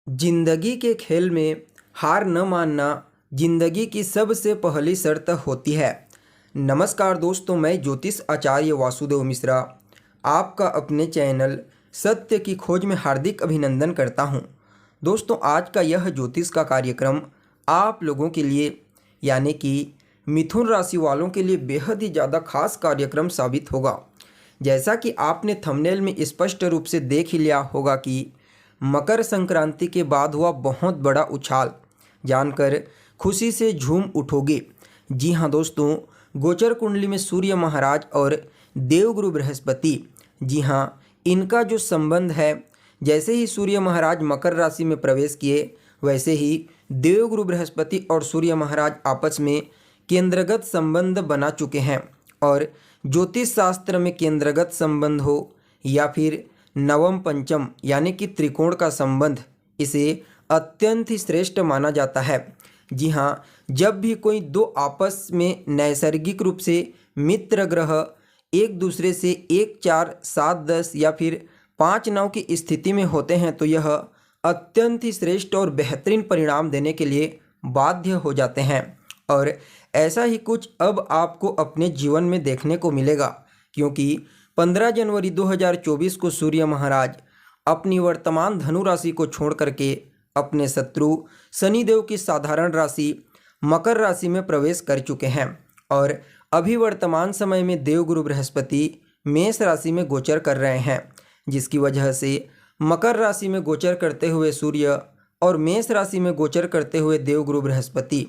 जिंदगी के खेल में हार न मानना जिंदगी की सबसे पहली शर्त होती है। नमस्कार दोस्तों, मैं ज्योतिष आचार्य वासुदेव मिश्रा आपका अपने चैनल सत्य की खोज में हार्दिक अभिनंदन करता हूं। दोस्तों, आज का यह ज्योतिष का कार्यक्रम आप लोगों के लिए यानी कि मिथुन राशि वालों के लिए बेहद ही ज़्यादा खास कार्यक्रम साबित होगा। जैसा कि आपने थंबनेल में स्पष्ट रूप से देख ही लिया होगा कि मकर संक्रांति के बाद हुआ बहुत बड़ा उछाल जानकर खुशी से झूम उठोगे। जी हाँ दोस्तों, गोचर कुंडली में सूर्य महाराज और देवगुरु बृहस्पति, जी हाँ, इनका जो संबंध है, जैसे ही सूर्य महाराज मकर राशि में प्रवेश किए वैसे ही देवगुरु बृहस्पति और सूर्य महाराज आपस में केंद्रगत संबंध बना चुके हैं। और ज्योतिष शास्त्र में केंद्रगत संबंध हो या फिर नवम पंचम यानी कि त्रिकोण का संबंध, इसे अत्यंत ही श्रेष्ठ माना जाता है। जी हाँ, जब भी कोई दो आपस में नैसर्गिक रूप से मित्र ग्रह एक दूसरे से 1, 4, 7, 10 या फिर 5, 9 की स्थिति में होते हैं तो यह अत्यंत ही श्रेष्ठ और बेहतरीन परिणाम देने के लिए बाध्य हो जाते हैं। और ऐसा ही कुछ अब आपको अपने जीवन में देखने को मिलेगा, क्योंकि 15 जनवरी 2024 को सूर्य महाराज अपनी वर्तमान धनु राशि को छोड़ करके अपने शत्रु शनिदेव की साधारण राशि मकर राशि में प्रवेश कर चुके हैं। और अभी वर्तमान समय में देवगुरु बृहस्पति मेष राशि में गोचर कर रहे हैं, जिसकी वजह से मकर राशि में गोचर करते हुए सूर्य और मेष राशि में गोचर करते हुए देवगुरु बृहस्पति,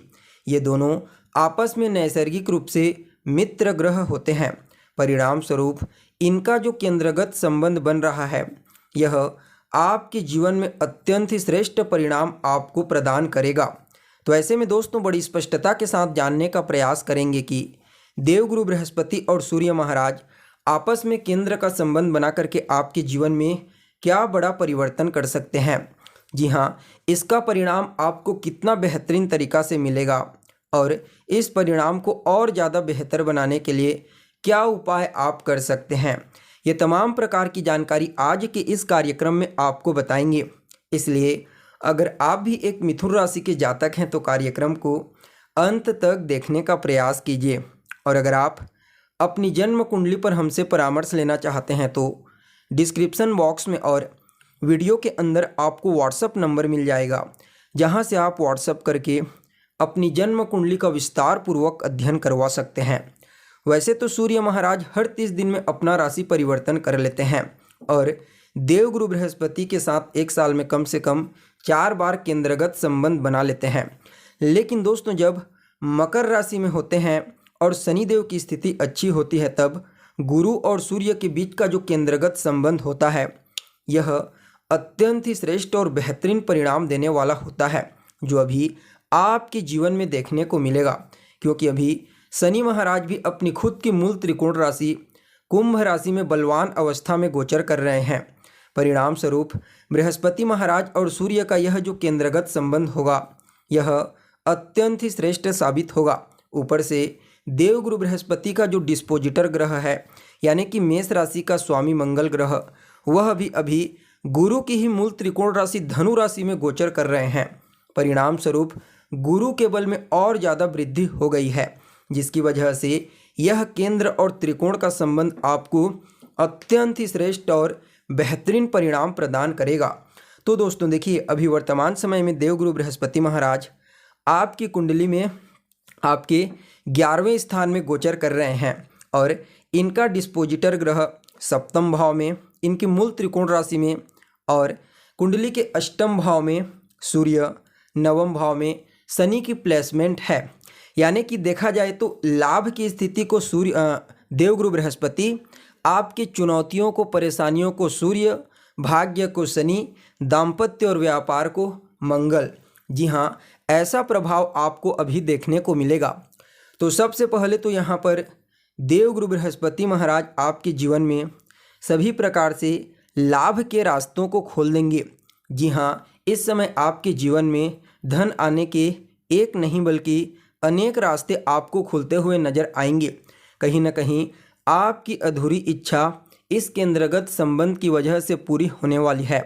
ये दोनों आपस में नैसर्गिक रूप से मित्र ग्रह होते हैं। परिणाम स्वरूप इनका जो केंद्रगत संबंध बन रहा है, यह आपके जीवन में अत्यंत ही श्रेष्ठ परिणाम आपको प्रदान करेगा। तो ऐसे में दोस्तों, बड़ी स्पष्टता के साथ जानने का प्रयास करेंगे कि देवगुरु बृहस्पति और सूर्य महाराज आपस में केंद्र का संबंध बना करके आपके जीवन में क्या बड़ा परिवर्तन कर सकते हैं। जी हाँ, इसका परिणाम आपको कितना बेहतरीन तरीका से मिलेगा और इस परिणाम को और ज़्यादा बेहतर बनाने के लिए क्या उपाय आप कर सकते हैं, ये तमाम प्रकार की जानकारी आज के इस कार्यक्रम में आपको बताएंगे। इसलिए अगर आप भी एक मिथुन राशि के जातक हैं तो कार्यक्रम को अंत तक देखने का प्रयास कीजिए। और अगर आप अपनी जन्म कुंडली पर हमसे परामर्श लेना चाहते हैं तो डिस्क्रिप्शन बॉक्स में और वीडियो के अंदर आपको व्हाट्सएप नंबर मिल जाएगा, जहां से आप व्हाट्सएप करके अपनी जन्म कुंडली का विस्तार पूर्वक अध्ययन करवा सकते हैं। वैसे तो सूर्य महाराज हर 30 दिन में अपना राशि परिवर्तन कर लेते हैं और देवगुरु बृहस्पति के साथ एक साल में कम से कम 4 बार केंद्रगत संबंध बना लेते हैं। लेकिन दोस्तों, जब मकर राशि में होते हैं और शनिदेव की स्थिति अच्छी होती है, तब गुरु और सूर्य के बीच का जो केंद्रगत संबंध होता है, यह अत्यंत ही श्रेष्ठ और बेहतरीन परिणाम देने वाला होता है, जो अभी आपके जीवन में देखने को मिलेगा। क्योंकि अभी शनि महाराज भी अपनी खुद की मूल त्रिकोण राशि कुंभ राशि में बलवान अवस्था में गोचर कर रहे हैं। परिणाम स्वरूप बृहस्पति महाराज और सूर्य का यह जो केंद्रगत संबंध होगा, यह अत्यंत ही श्रेष्ठ साबित होगा। ऊपर से देवगुरु बृहस्पति का जो डिस्पोजिटर ग्रह है, यानी कि मेष राशि का स्वामी मंगल ग्रह, वह भी अभी गुरु की ही मूल त्रिकोण राशि धनु राशि में गोचर कर रहे हैं। परिणाम स्वरूप गुरु के बल में और ज़्यादा वृद्धि हो गई है, जिसकी वजह से यह केंद्र और त्रिकोण का संबंध आपको अत्यंत ही श्रेष्ठ और बेहतरीन परिणाम प्रदान करेगा। तो दोस्तों देखिए, अभी वर्तमान समय में देवगुरु बृहस्पति महाराज आपकी कुंडली में आपके 11वें स्थान में गोचर कर रहे हैं और इनका डिस्पोजिटर ग्रह सप्तम भाव में, इनकी मूल त्रिकोण राशि में, और कुंडली के अष्टम भाव में सूर्य, नवम भाव में शनि की प्लेसमेंट है। यानी कि देखा जाए तो लाभ की स्थिति को देवगुरु बृहस्पति, आपकी चुनौतियों को, परेशानियों को सूर्य, भाग्य को शनि, दाम्पत्य और व्यापार को मंगल। जी हाँ, ऐसा प्रभाव आपको अभी देखने को मिलेगा। तो सबसे पहले तो यहाँ पर देवगुरु बृहस्पति महाराज आपके जीवन में सभी प्रकार से लाभ के रास्तों को खोल देंगे। जी हाँ, इस समय आपके जीवन में धन आने के एक नहीं बल्कि अनेक रास्ते आपको खुलते हुए नजर आएंगे। कहीं ना कहीं आपकी अधूरी इच्छा इस केंद्रगत संबंध की वजह से पूरी होने वाली है।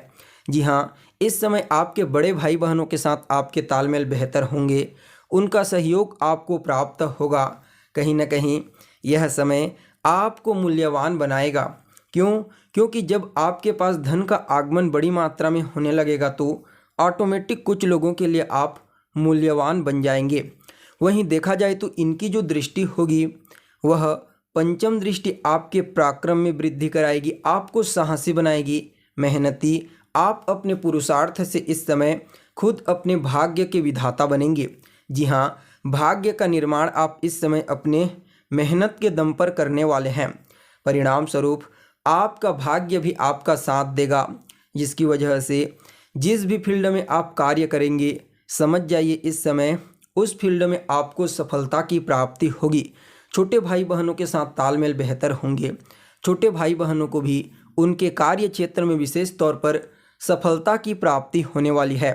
जी हाँ, इस समय आपके बड़े भाई बहनों के साथ आपके तालमेल बेहतर होंगे, उनका सहयोग आपको प्राप्त होगा। कहीं न कहीं यह समय आपको मूल्यवान बनाएगा। क्यों? क्योंकि जब आपके पास धन का आगमन बड़ी मात्रा में होने लगेगा तो ऑटोमेटिक कुछ लोगों के लिए आप मूल्यवान बन जाएंगे। वहीं देखा जाए तो इनकी जो दृष्टि होगी वह पंचम दृष्टि आपके पराक्रम में वृद्धि कराएगी, आपको साहसी बनाएगी, मेहनती। आप अपने पुरुषार्थ से इस समय खुद अपने भाग्य के विधाता बनेंगे। जी हाँ, भाग्य का निर्माण आप इस समय अपने मेहनत के दम पर करने वाले हैं। परिणाम स्वरूप आपका भाग्य भी आपका साथ देगा, जिसकी वजह से जिस भी फील्ड में आप कार्य करेंगे, समझ जाइए इस समय उस फील्ड में आपको सफलता की प्राप्ति होगी। छोटे भाई बहनों के साथ तालमेल बेहतर होंगे। छोटे भाई बहनों को भी उनके कार्य क्षेत्र में विशेष तौर पर सफलता की प्राप्ति होने वाली है।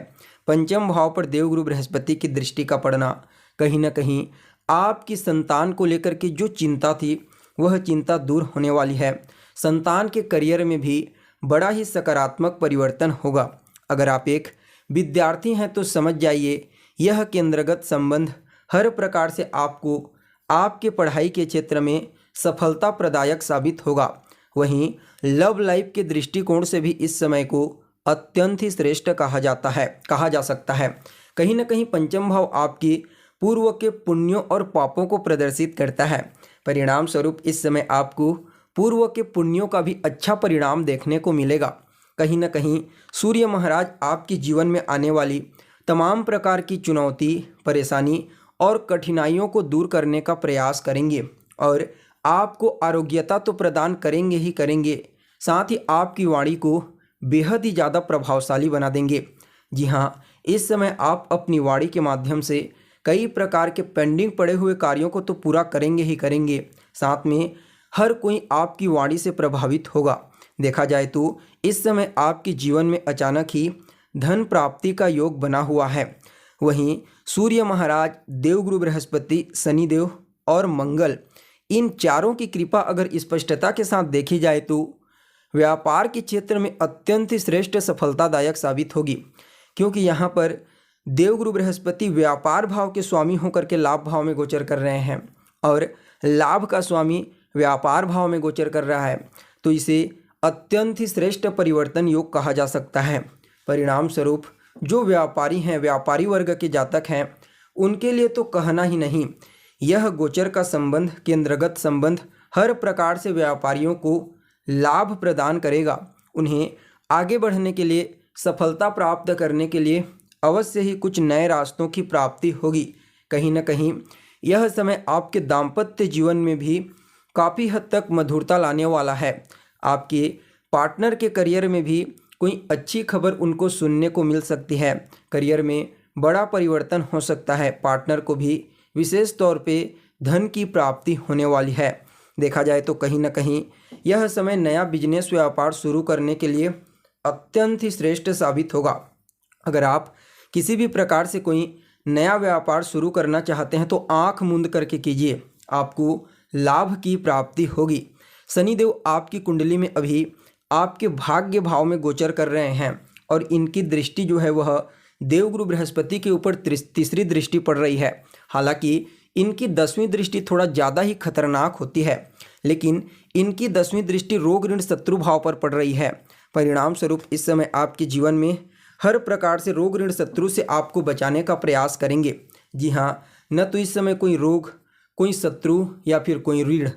पंचम भाव पर देवगुरु बृहस्पति की दृष्टि का पड़ना कहीं ना कहीं आपकी संतान को लेकर के जो चिंता थी वह चिंता दूर होने वाली है। संतान के करियर में भी बड़ा ही सकारात्मक परिवर्तन होगा। अगर आप एक विद्यार्थी हैं तो समझ जाइए यह केंद्रगत संबंध हर प्रकार से आपको आपके पढ़ाई के क्षेत्र में सफलता प्रदायक साबित होगा। वहीं लव लाइफ के दृष्टिकोण से भी इस समय को अत्यंत ही श्रेष्ठ कहा जा सकता है। कहीं ना कहीं पंचम भाव आपकी पूर्व के पुण्यों और पापों को प्रदर्शित करता है। परिणाम स्वरूप इस समय आपको पूर्व के पुण्यों का भी अच्छा परिणाम देखने को मिलेगा। कहीं ना कहीं सूर्य महाराज आपके जीवन में आने वाली तमाम प्रकार की चुनौती, परेशानी और कठिनाइयों को दूर करने का प्रयास करेंगे और आपको आरोग्यता तो प्रदान करेंगे ही करेंगे, साथ ही आपकी वाणी को बेहद ही ज़्यादा प्रभावशाली बना देंगे। जी हाँ, इस समय आप अपनी वाणी के माध्यम से कई प्रकार के पेंडिंग पड़े हुए कार्यों को तो पूरा करेंगे ही करेंगे, साथ में हर कोई आपकी वाणी से प्रभावित होगा। देखा जाए तो इस समय आपके जीवन में अचानक ही धन प्राप्ति का योग बना हुआ है। वहीं सूर्य महाराज, देवगुरु बृहस्पति, शनिदेव और मंगल, इन चारों की कृपा अगर स्पष्टता के साथ देखी जाए तो व्यापार के क्षेत्र में अत्यंत ही श्रेष्ठ सफलतादायक साबित होगी। क्योंकि यहाँ पर देवगुरु बृहस्पति व्यापार भाव के स्वामी होकर के लाभ भाव में गोचर कर रहे हैं और लाभ का स्वामी व्यापार भाव में गोचर कर रहा है, तो इसे अत्यंत ही श्रेष्ठ परिवर्तन योग कहा जा सकता है। परिणाम स्वरूप जो व्यापारी हैं, व्यापारी वर्ग के जातक हैं, उनके लिए तो कहना ही नहीं, यह गोचर का संबंध, केंद्रगत संबंध हर प्रकार से व्यापारियों को लाभ प्रदान करेगा। उन्हें आगे बढ़ने के लिए, सफलता प्राप्त करने के लिए अवश्य ही कुछ नए रास्तों की प्राप्ति होगी। कहीं ना कहीं यह समय आपके दाम्पत्य जीवन में भी काफ़ी हद तक मधुरता लाने वाला है। आपके पार्टनर के करियर में भी कोई अच्छी खबर उनको सुनने को मिल सकती है। करियर में बड़ा परिवर्तन हो सकता है। पार्टनर को भी विशेष तौर पे धन की प्राप्ति होने वाली है। देखा जाए तो कहीं ना कहीं यह समय नया बिजनेस व्यापार शुरू करने के लिए अत्यंत ही श्रेष्ठ साबित होगा। अगर आप किसी भी प्रकार से कोई नया व्यापार शुरू करना चाहते हैं तो आंख मूंद करके कीजिए, आपको लाभ की प्राप्ति होगी। शनिदेव आपकी कुंडली में अभी आपके भाग्य भाव में गोचर कर रहे हैं और इनकी दृष्टि जो है वह देवगुरु बृहस्पति के ऊपर तीसरी दृष्टि पड़ रही है। हालांकि इनकी 10वीं दृष्टि थोड़ा ज़्यादा ही खतरनाक होती है, लेकिन इनकी 10वीं दृष्टि रोग ऋण शत्रु भाव पर पड़ रही है। परिणाम स्वरूप इस समय आपके जीवन में हर प्रकार से रोग ऋण शत्रु से आपको बचाने का प्रयास करेंगे। जी हाँ, न तो इस समय कोई रोग, कोई शत्रु या फिर कोई ऋण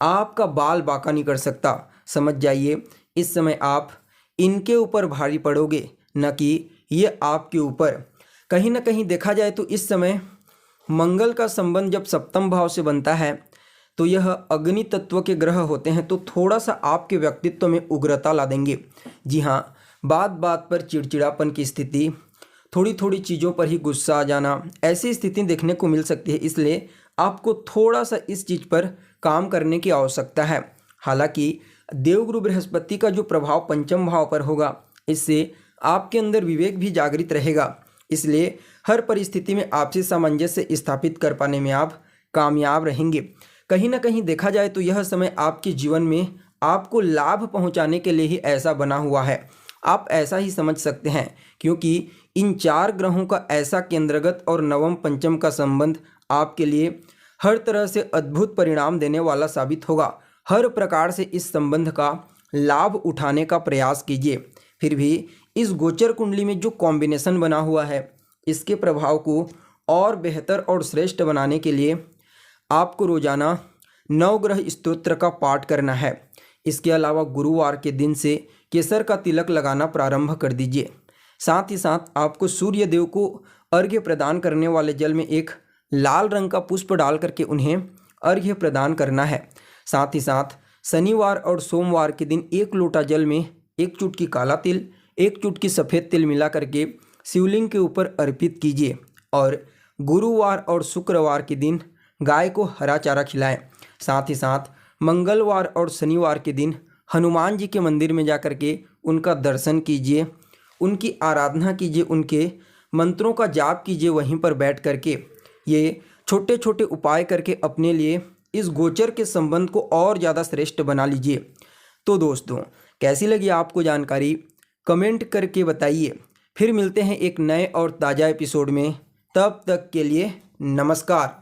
आपका बाल बाका नहीं कर सकता। समझ जाइए इस समय आप इनके ऊपर भारी पड़ोगे, न कि ये आपके ऊपर। कहीं ना कहीं देखा जाए तो इस समय मंगल का संबंध जब सप्तम भाव से बनता है तो यह अग्नि तत्व के ग्रह होते हैं, तो थोड़ा सा आपके व्यक्तित्व में उग्रता ला देंगे। जी हाँ, बात बात पर चिड़चिड़ापन की स्थिति, थोड़ी थोड़ी चीज़ों पर ही गुस्सा आ जाना, ऐसी स्थिति देखने को मिल सकती है। इसलिए आपको थोड़ा सा इस चीज़ पर काम करने की आवश्यकता है। हालांकि देवगुरु बृहस्पति का जो प्रभाव पंचम भाव पर होगा, इससे आपके अंदर विवेक भी जागृत रहेगा। इसलिए हर परिस्थिति में आपसी सामंजस्य स्थापित कर पाने में आप कामयाब रहेंगे। कहीं ना कहीं देखा जाए तो यह समय आपके जीवन में आपको लाभ पहुंचाने के लिए ही ऐसा बना हुआ है आप ऐसा ही समझ सकते हैं, क्योंकि इन 4 ग्रहों का ऐसा केंद्रगत और नवम पंचम का संबंध आपके लिए हर तरह से अद्भुत परिणाम देने वाला साबित होगा। हर प्रकार से इस संबंध का लाभ उठाने का प्रयास कीजिए। फिर भी इस गोचर कुंडली में जो कॉम्बिनेशन बना हुआ है, इसके प्रभाव को और बेहतर और श्रेष्ठ बनाने के लिए आपको रोजाना नवग्रह स्तोत्र का पाठ करना है। इसके अलावा गुरुवार के दिन से केसर का तिलक लगाना प्रारंभ कर दीजिए। साथ ही साथ आपको सूर्य देव को अर्घ्य प्रदान करने वाले जल में एक लाल रंग का पुष्प डाल करके उन्हें अर्घ्य प्रदान करना है। साथ ही साथ शनिवार और सोमवार के दिन 1 लोटा जल में 1 चुटकी काला तिल, 1 चुटकी सफ़ेद तिल मिला करके शिवलिंग के ऊपर अर्पित कीजिए। और गुरुवार और शुक्रवार के दिन गाय को हरा चारा खिलाएं। साथ ही साथ मंगलवार और शनिवार के दिन हनुमान जी के मंदिर में जाकर के उनका दर्शन कीजिए, उनकी आराधना कीजिए, उनके मंत्रों का जाप कीजिए। वहीं पर बैठ करके ये छोटे छोटे उपाय करके अपने लिए इस गोचर के संबंध को और ज़्यादा श्रेष्ठ बना लीजिए। तो दोस्तों, कैसी लगी आपको जानकारी, कमेंट करके बताइए। फिर मिलते हैं एक नए और ताज़ा एपिसोड में। तब तक के लिए नमस्कार।